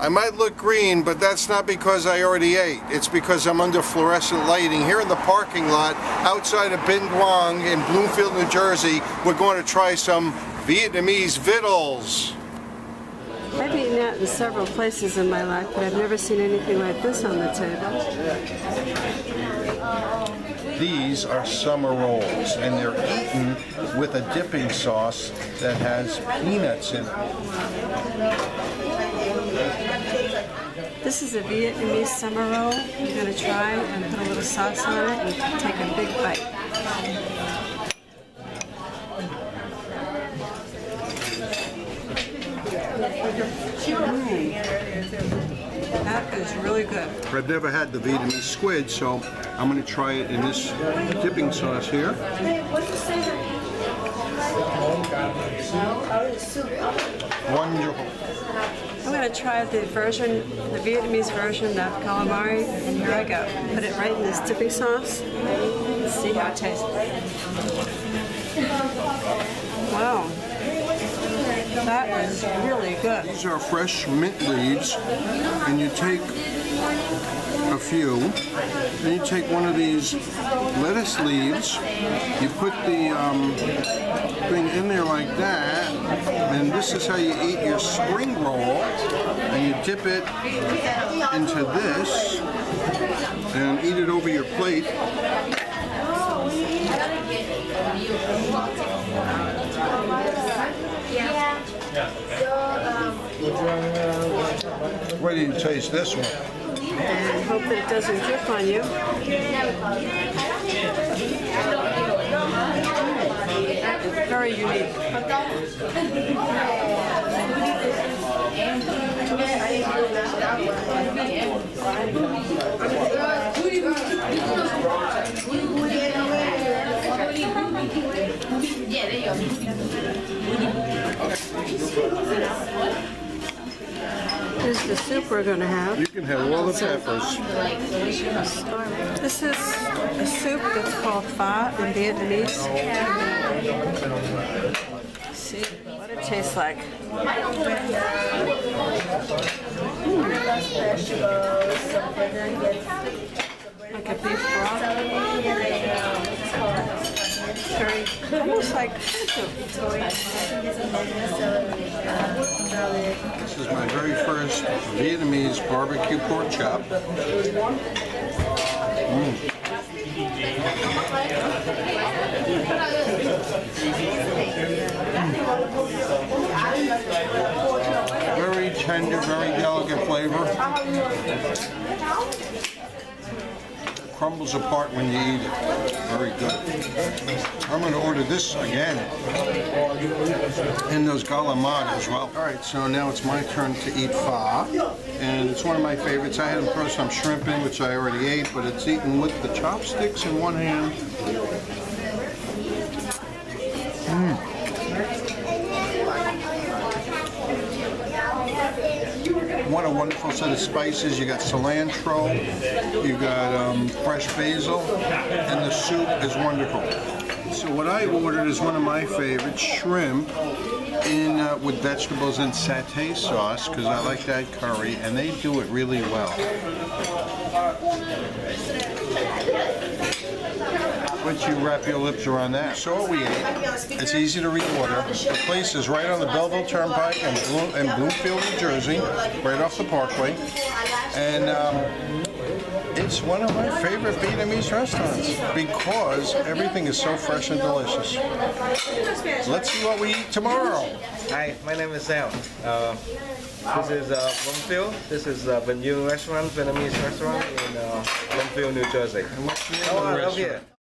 I might look green, but that's not because I already ate. It's because I'm under fluorescent lighting. Here in the parking lot outside of Binh Duong in Bloomfield, New Jersey, we're going to try some Vietnamese victuals. I've eaten out in several places in my life, but I've never seen anything like this on the table. These are summer rolls, and they're eaten with a dipping sauce that has peanuts in it. This is a Vietnamese summer roll. I'm going to try and put a little sauce on it and take a big bite. That is really good. I've never had the Vietnamese squid, so I'm going to try it in this dipping sauce here. Wonderful. I'm going to try the Vietnamese version of calamari, and here I go. Put it right in this dipping sauce. Let's see how it tastes. Wow. That is really good. These are fresh mint leaves, and you take a few, then you take one of these lettuce leaves, you put the thing in there like that, and this is how you eat your spring roll, and you dip it into this, and eat it over your plate. Wait till you taste this one. And hope that it doesn't drip on you. That is very unique. This is the soup we're going to have. You can have all the peppers. This is a soup that's called pho in Vietnamese. Let's see what it tastes like. Like a beef broth. Very, almost like soup. This is my very first Vietnamese barbecue pork chop. Very tender, very delicate flavor. Crumbles apart when you eat it. Very good. I'm going to order this again. And those Gallant as well. Alright, so now it's my turn to eat pho. And it's one of my favorites. I had to throw some shrimp in, which I already ate, but it's eaten with the chopsticks in one hand. What a wonderful set of spices. You got cilantro, you got fresh basil, and the soup is wonderful. So what I ordered is one of my favorites, shrimp in with vegetables and satay sauce, because I like that curry, and they do it really well. Once you wrap your lips around that. So what we ate, it's easy to reorder. The place is right on the Belleville Turnpike in Bloomfield, New Jersey, right off the Parkway. And it's one of my favorite Vietnamese restaurants because everything is so fresh and delicious. Let's see what we eat tomorrow. Hi, my name is Sam. This is Bloomfield. This is Binh Duong restaurant, Vietnamese restaurant in Bloomfield, New Jersey. And what's the name of the restaurant?